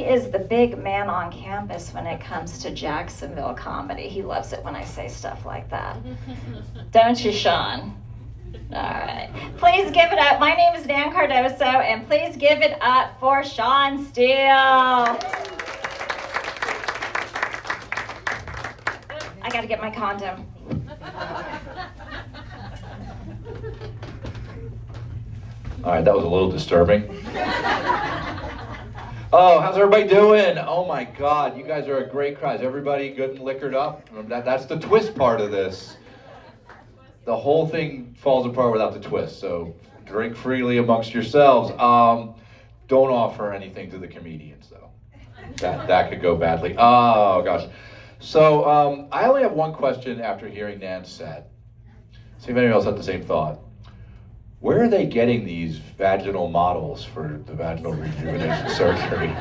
he is the big man on campus when it comes to Jacksonville comedy. He loves it when I say stuff like that. Don't you, Sean? All right. Please give it up. My name is Nan Cardoso, and please give it up for Sean Steele. I got to get my condom. All right, that was a little disturbing. Oh, how's everybody doing? Oh my God, you guys are a great crowd. Is everybody good and liquored up? That's the twist part of this. The whole thing falls apart without the twist, so drink freely amongst yourselves. Don't offer anything to the comedians, though. That could go badly. Oh gosh. So I only have one question after hearing Nan's set. See if anyone else had the same thought. Where are they getting these vaginal models for the vaginal rejuvenation surgery?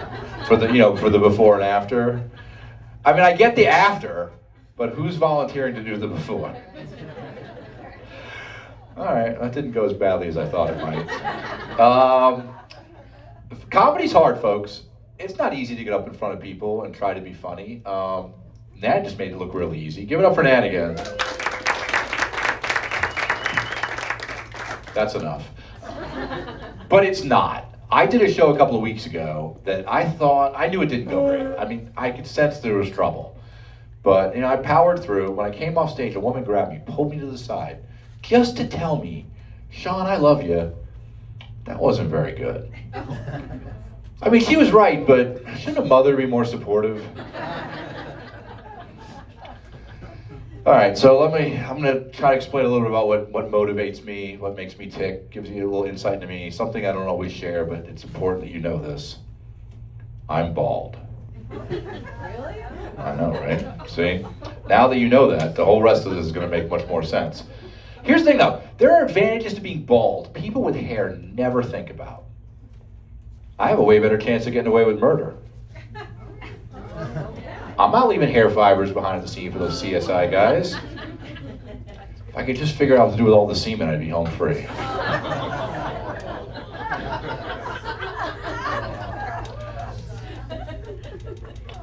For the before and after? I mean, I get the after, but who's volunteering to do the before? All right, that didn't go as badly as I thought it might. Comedy's hard, folks. It's not easy to get up in front of people and try to be funny. Nan just made it look really easy. Give it up for Nan again. That's enough. But it's not. I did a show a couple of weeks ago that I knew it didn't go great. I mean, I could sense there was trouble. But, I powered through. When I came off stage, a woman grabbed me, pulled me to the side, just to tell me, Sean, I love you. That wasn't very good. I mean, she was right, but shouldn't a mother be more supportive? All right, so I'm gonna try to explain a little bit about what motivates me, what makes me tick, gives you a little insight into me, something I don't always share, but it's important that you know this. I'm bald. Really? I know, right? See? Now that you know that, the whole rest of this is gonna make much more sense. Here's the thing though, there are advantages to being bald people with hair never think about. I have a way better chance of getting away with murder. I'm not leaving hair fibers behind at the scene for those CSI guys. If I could just figure out what to do with all the semen, I'd be home free.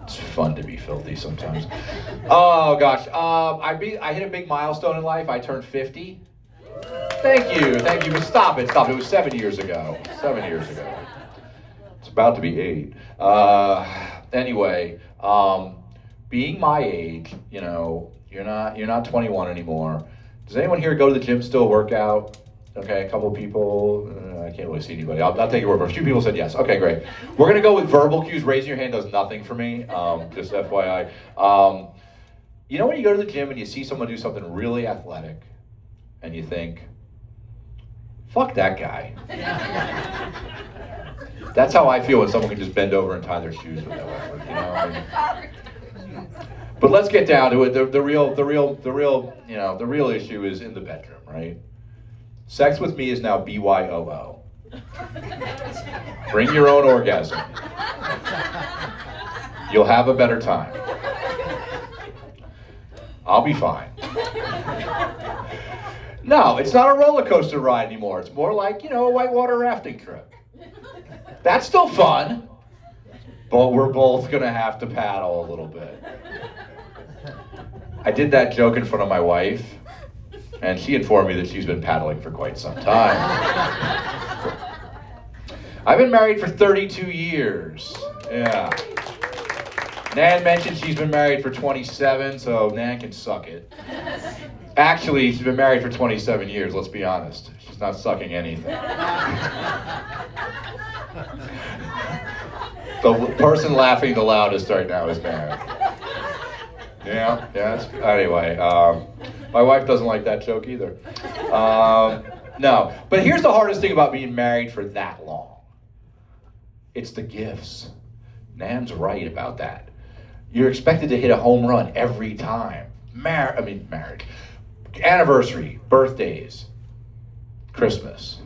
It's fun to be filthy sometimes. Oh gosh, I hit a big milestone in life. I turned 50. Thank you. But stop it. It was 7 years ago. 7 years ago. It's about to be 8. Anyway, being my age, you're not 21 anymore. Does anyone here go to the gym still, work out? Okay, a couple of people. I can't really see anybody. I'll take your word for it. A few people said yes. Okay, great. We're gonna go with verbal cues. Raising your hand does nothing for me. Just FYI. When you go to the gym and you see someone do something really athletic, and you think, "Fuck that guy." That's how I feel when someone can just bend over and tie their shoes with no effort. But let's get down to it. The real issue is in the bedroom, right? Sex with me is now BYOO. Bring your own orgasm. You'll have a better time. I'll be fine. No, it's not a roller coaster ride anymore. It's more like, a whitewater rafting trip. That's still fun, but we're both gonna have to paddle a little bit. I did that joke in front of my wife, and she informed me that she's been paddling for quite some time. I've been married for 32 years. Yeah. Nan mentioned she's been married for 27, so Nan can suck it. Actually, she's been married for 27 years, let's be honest. She's not sucking anything. The person laughing the loudest right now is Nan. Yeah. Anyway, my wife doesn't like that joke either. No, but here's the hardest thing about being married for that long. It's the gifts. Nan's right about that. You're expected to hit a home run every time. Marriage. Anniversary, birthdays, Christmas.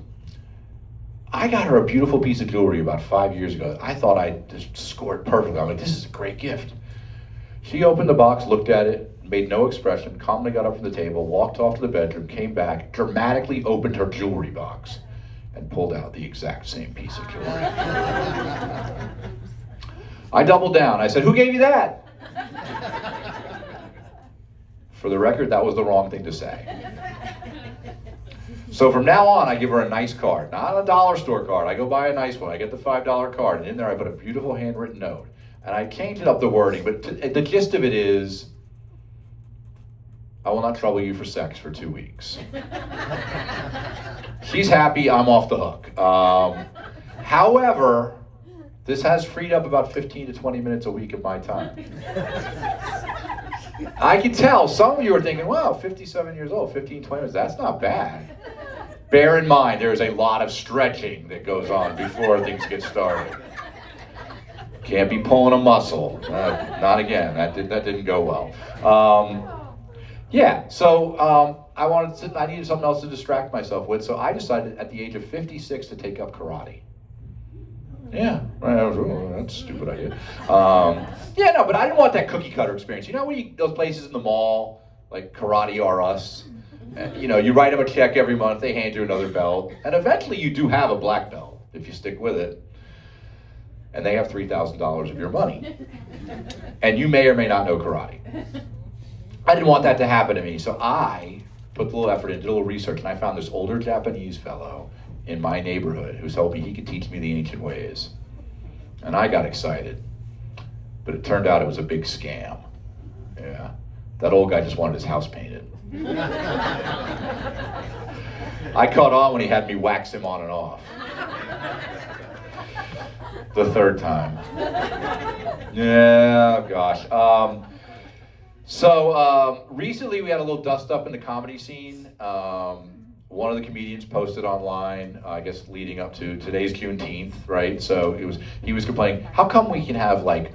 I got her a beautiful piece of jewelry about 5 years ago. I thought I just scored perfectly. I'm like, this is a great gift. She opened the box, looked at it, made no expression, calmly got up from the table, walked off to the bedroom, came back, dramatically opened her jewelry box, and pulled out the exact same piece of jewelry. I doubled down. I said, who gave you that? For the record, that was the wrong thing to say. So from now on, I give her a nice card, not a dollar store card. I go buy a nice one. I get the $5 card, and in there I put a beautiful handwritten note. And I changed up the wording, but the gist of it is, I will not trouble you for sex for 2 weeks. She's happy, I'm off the hook. However, this has freed up about 15 to 20 minutes a week of my time. I can tell some of you are thinking, wow, 57 years old, 15, 20 minutes, that's not bad. Bear in mind, there is a lot of stretching that goes on before things get started. Can't be pulling a muscle. Not again, that didn't go well. Yeah, so I needed something else to distract myself with, so I decided at the age of 56 to take up karate. Yeah, that's a stupid idea. Yeah, no, but I didn't want that cookie cutter experience. You know, those places in the mall, like Karate R Us, you know, you write them a check every month, they hand you another belt, and eventually you do have a black belt if you stick with it, and they have $3,000 of your money, and you may or may not know karate. I didn't want that to happen to me, so I put a little effort into, did a little research, and I found this older Japanese fellow in my neighborhood who told me he could teach me the ancient ways. And I got excited. But it turned out it was a big scam. Yeah. That old guy just wanted his house painted. I caught on when he had me wax him on and off. The third time. Yeah, gosh. Recently we had a little dust up in the comedy scene. One of the comedians posted online, I guess leading up to today's Juneteenth, right? So he was complaining, how come we can have like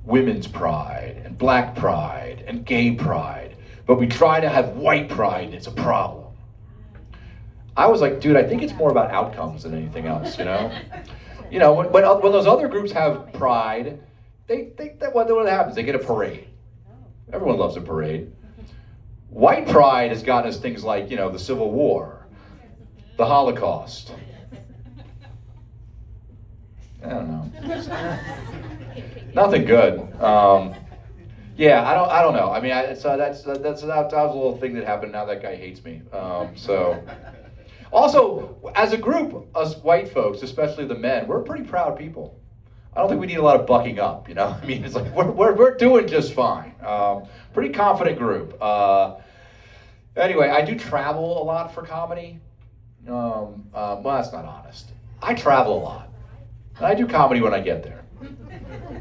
women's pride and black pride and gay pride, but we try to have white pride and it's a problem? I was like, dude, I think it's more about outcomes than anything else, you know? You know, when those other groups have pride, what happens? They get a parade. Everyone loves a parade. White pride has gotten us things like, you know, the Civil War, the Holocaust. I don't know. Nothing good. Yeah, I don't know. I mean, that was a little thing that happened. Now that guy hates me. Also, as a group, us white folks, especially the men, we're pretty proud people. I don't think we need a lot of bucking up, you know? I mean, it's like, we're doing just fine. Pretty confident group. Anyway, I do travel a lot for comedy. Well, that's not honest. I travel a lot. And I do comedy when I get there.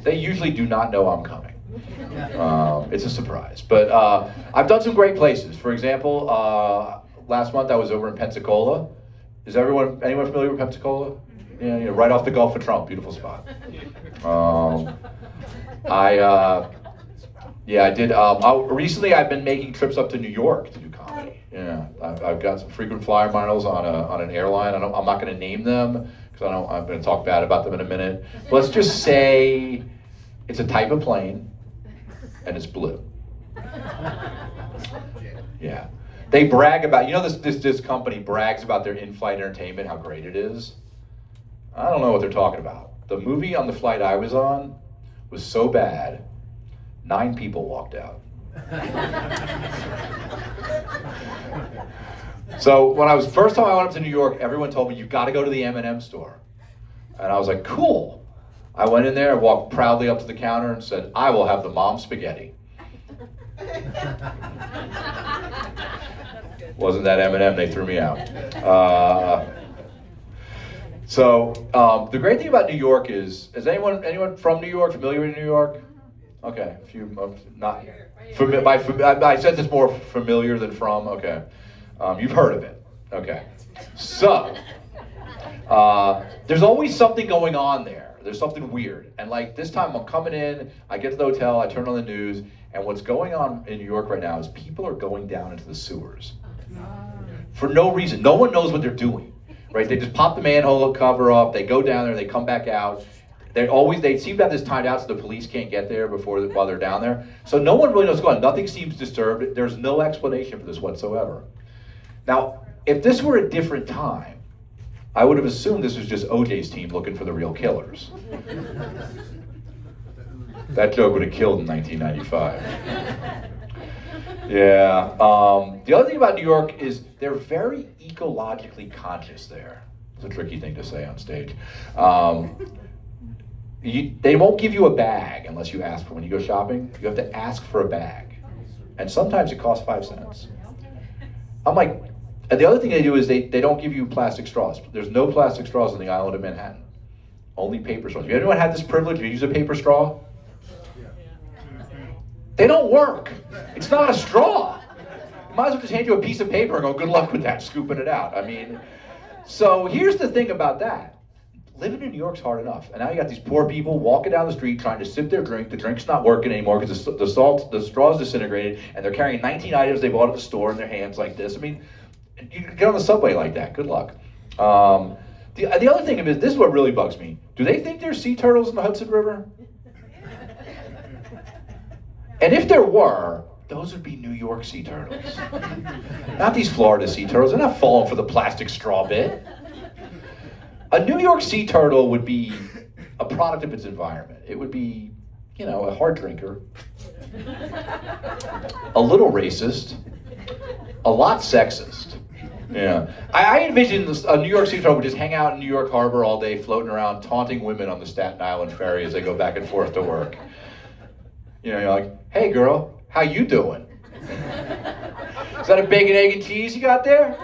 They usually do not know I'm coming. It's a surprise. But I've done some great places. For example, last month I was over in Pensacola. Is anyone familiar with Pensacola? Yeah, right off the Gulf of Trump, beautiful spot. I did. Recently, I've been making trips up to New York to do comedy. Yeah, I've got some frequent flyer miles on an airline. I'm not going to name them because I'm going to talk bad about them in a minute. Let's just say it's a type of plane, and it's blue. Yeah, they brag about. You know, this company brags about their in-flight entertainment, how great it is. I don't know what they're talking about. The movie on the flight I was on was so bad, 9 people walked out. So first time I went up to New York, everyone told me, you've got to go to the M&M store. And I was like, cool. I went in there, walked proudly up to the counter and said, I will have the mom spaghetti. Wasn't that M&M, they threw me out. The great thing about New York is anyone from New York, familiar with New York? Okay, a few, not, I said this more familiar than from, okay. You've heard of it, okay. So, there's always something going on there. There's something weird. And like this time I'm coming in, I get to the hotel, I turn on the news, and what's going on in New York right now is people are going down into the sewers. For no reason, no one knows what they're doing. Right, they just pop the manhole cover up, they go down there, they come back out. They seem to have this timed out so the police can't get there while they're down there. So no one really knows what's going on. Nothing seems disturbed. There's no explanation for this whatsoever. Now, if this were a different time, I would have assumed this was just OJ's team looking for the real killers. That joke would have killed in 1995. Yeah. The other thing about New York is they're very ecologically conscious there. It's a tricky thing to say on stage. They won't give you a bag unless you ask for. When you go shopping, you have to ask for a bag, and sometimes it costs 5 cents. I'm like, and the other thing they do is they don't give you plastic straws. There's no plastic straws on the island of Manhattan. Only paper straws. Have anyone had this privilege to use a paper straw? They don't work. It's not a straw. You might as well just hand you a piece of paper and go, good luck with that, scooping it out. I mean, so here's the thing about that. Living in New York's hard enough. And now you got these poor people walking down the street trying to sip their drink. The drink's not working anymore because the straw's disintegrated, and they're carrying 19 items they bought at the store in their hands like this. I mean, you get on the subway like that. Good luck. The other thing is, this is what really bugs me. Do they think there's sea turtles in the Hudson River? And if there were, those would be New York sea turtles. Not these Florida sea turtles. They're not falling for the plastic straw bit. A New York sea turtle would be a product of its environment. It would be, a hard drinker, a little racist, a lot sexist. Yeah. I envision a New York sea turtle would just hang out in New York Harbor all day, floating around, taunting women on the Staten Island ferry as they go back and forth to work. You're like, hey girl, how you doing? Is that a bacon, egg, and cheese you got there?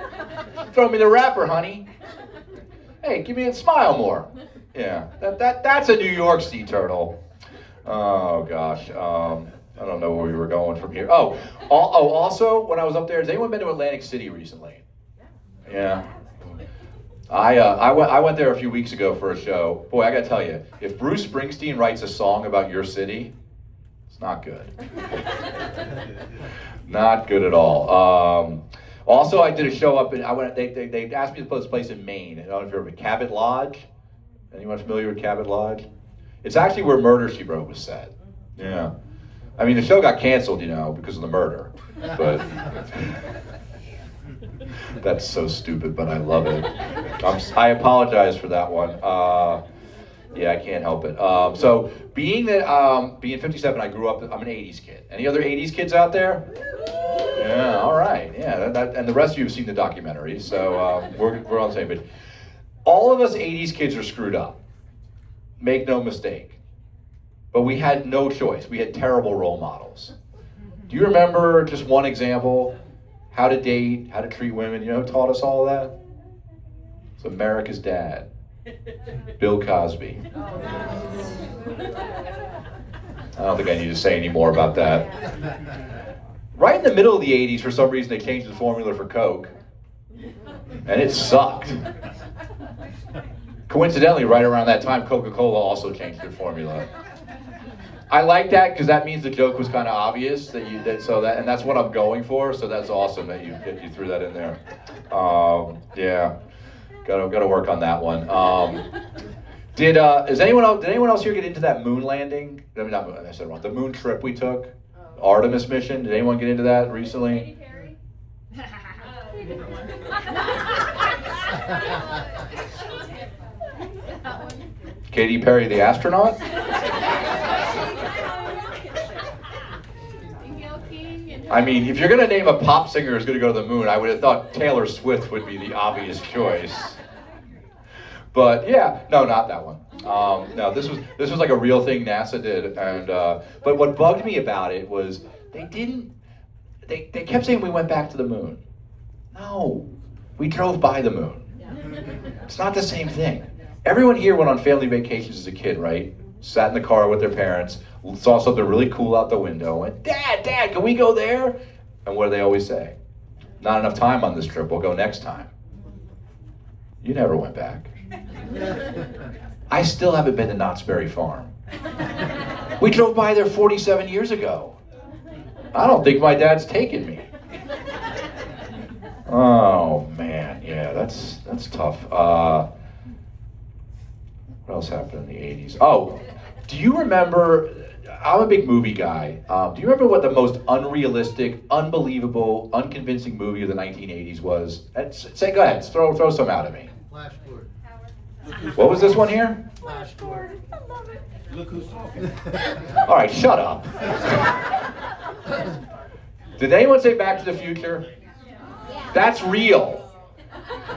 Throw me the wrapper, honey. Hey, give me a smile more. Yeah, that's a New York sea turtle. Oh gosh, I don't know where we were going from here. Also, when I was up there, has anyone been to Atlantic City recently? Yeah. I went there a few weeks ago for a show. Boy, I gotta tell you, if Bruce Springsteen writes a song about your city, it's not good. Not good at all. Also, I did a show up in, they asked me to play this place in Maine. I don't know if you've heard of it, Cabot Lodge. Anyone familiar with Cabot Lodge? It's actually where Murder, She Wrote was set. Yeah. I mean, the show got canceled, because of the murder. But that's so stupid, but I love it. I apologize for that one. Yeah, I can't help it. So being 57, I grew up, I'm an 80s kid. Any other 80s kids out there? Yeah, all right. Yeah, and the rest of you have seen the documentary, so we're on the same page. All of us 80s kids are screwed up. Make no mistake. But we had no choice. We had terrible role models. Do you remember just one example? How to date, how to treat women, who taught us all of that? It's America's Dad. Bill Cosby. I don't think I need to say any more about that. Right in the middle of the 80s, for some reason, they changed the formula for Coke. And it sucked. Coincidentally, right around that time, Coca-Cola also changed their formula. I like that because that means the joke was kind of obvious and that's what I'm going for. So that's awesome that you threw that in there. Yeah, gotta work on that one. Did anyone else here get into that moon landing? I mean, not moon, I said it wrong. The moon trip we took, Artemis mission. Did anyone get into that recently? Katy Perry, the astronaut? I mean, if you're going to name a pop singer who's going to go to the moon, I would have thought Taylor Swift would be the obvious choice. But yeah, no, not that one. No, this was like a real thing NASA did. And but what bugged me about it was they kept saying we went back to the moon. No, we drove by the moon. It's not the same thing. Everyone here went on family vacations as a kid, right? Sat in the car with their parents, saw something really cool out the window, and Dad, can we go there? And what do they always say? Not enough time on this trip, we'll go next time. You never went back. I still haven't been to Knott's Berry Farm. We drove by there 47 years ago. I don't think my dad's taken me. Oh man, yeah, that's tough. What else happened in the 80s? Oh, do you remember, I'm a big movie guy. Do you remember what the most unrealistic, unbelievable, unconvincing movie of the 1980s was? Go ahead, throw some out at me. Flash Gordon. What was this one here? Flash Gordon. I love it. Look who's talking. All right, shut up. Did anyone say Back to the Future? That's real.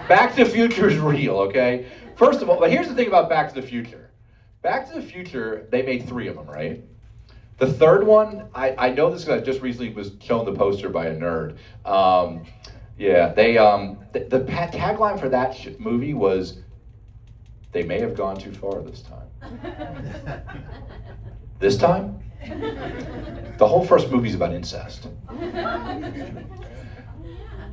Back to the Future is real, okay? First of all, but here's the thing about Back to the Future. Back to the Future, they made 3 of them, right? The third one, I know this because I just recently was shown the poster by a nerd. Yeah, the tagline for that movie was, "They may have gone too far this time." This time? The whole first movie's about incest.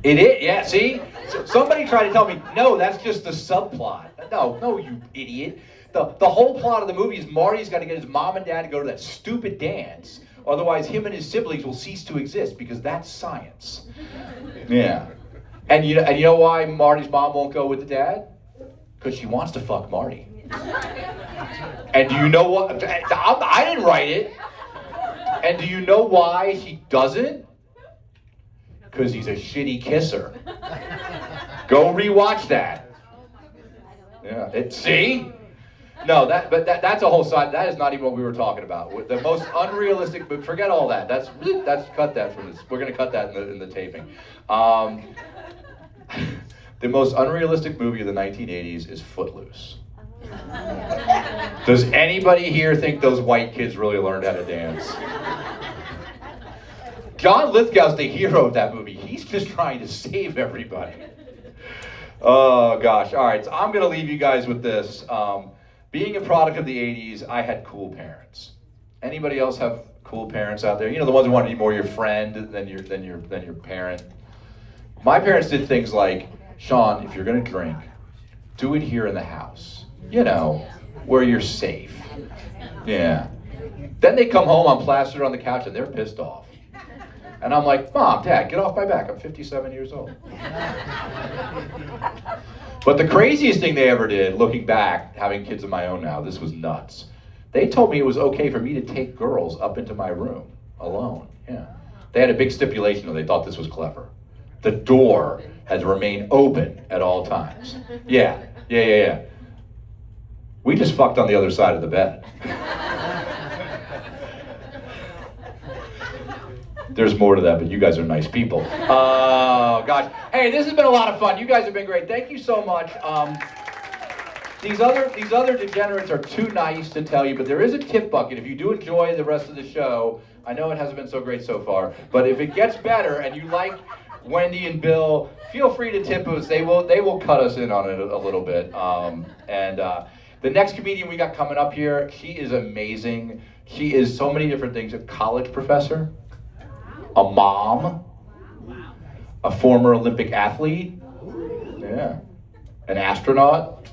It is, yeah, see? Somebody tried to tell me, no, that's just the subplot. No, you idiot. The whole plot of the movie is Marty's got to get his mom and dad to go to that stupid dance. Otherwise, him and his siblings will cease to exist because that's science. Yeah. And you know why Marty's mom won't go with the dad? Because she wants to fuck Marty. And do you know what? I didn't write it. And do you know why she doesn't? Because he's a shitty kisser. Go rewatch that. Yeah. See? No, that's a whole side. That is not even what we were talking about. The most unrealistic. But forget all that. That's cut that from this. We're gonna cut that in the taping. The most unrealistic movie of the 1980s is Footloose. Does anybody here think those white kids really learned how to dance? John Lithgow's the hero of that movie. He's just trying to save everybody. Oh gosh. All right, so I'm gonna leave you guys with this. Being a product of the 80s, I had cool parents. Anybody else have cool parents out there? You know, the ones who want to be more your friend than your parent. My parents did things like, Sean, if you're gonna drink, do it here in the house. You know, where you're safe. Yeah. Then they come home, I'm plastered on the couch, and they're pissed off. And I'm like, Mom, Dad, get off my back. I'm 57 years old. But the craziest thing they ever did, looking back, having kids of my own now, this was nuts. They told me it was okay for me to take girls up into my room alone. Yeah. They had a big stipulation, though. They thought this was clever. The door had to remain open at all times. Yeah. We just fucked on the other side of the bed. There's more to that, but you guys are nice people. Oh, gosh. Hey, this has been a lot of fun. You guys have been great. Thank you so much. These other degenerates are too nice to tell you, but there is a tip bucket. If you do enjoy the rest of the show, I know it hasn't been so great so far, but if it gets better and you like Wendy and Bill, feel free to tip us. They will cut us in on it a little bit. The next comedian we got coming up here, she is amazing. She is so many different things. A college professor, a mom, a former Olympic athlete, yeah, an astronaut.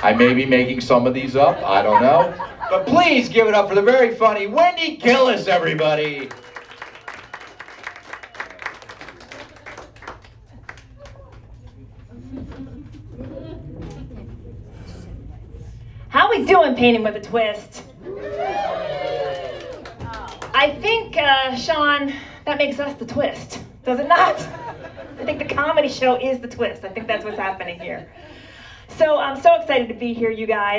I may be making some of these up, I don't know. But please give it up for the very funny Wendy Gillis, everybody. How we doing, Painting with a Twist? I think, Sean, that makes us the twist, does it not? I think the comedy show is the twist. I think that's what's happening here. So I'm so excited to be here, you guys.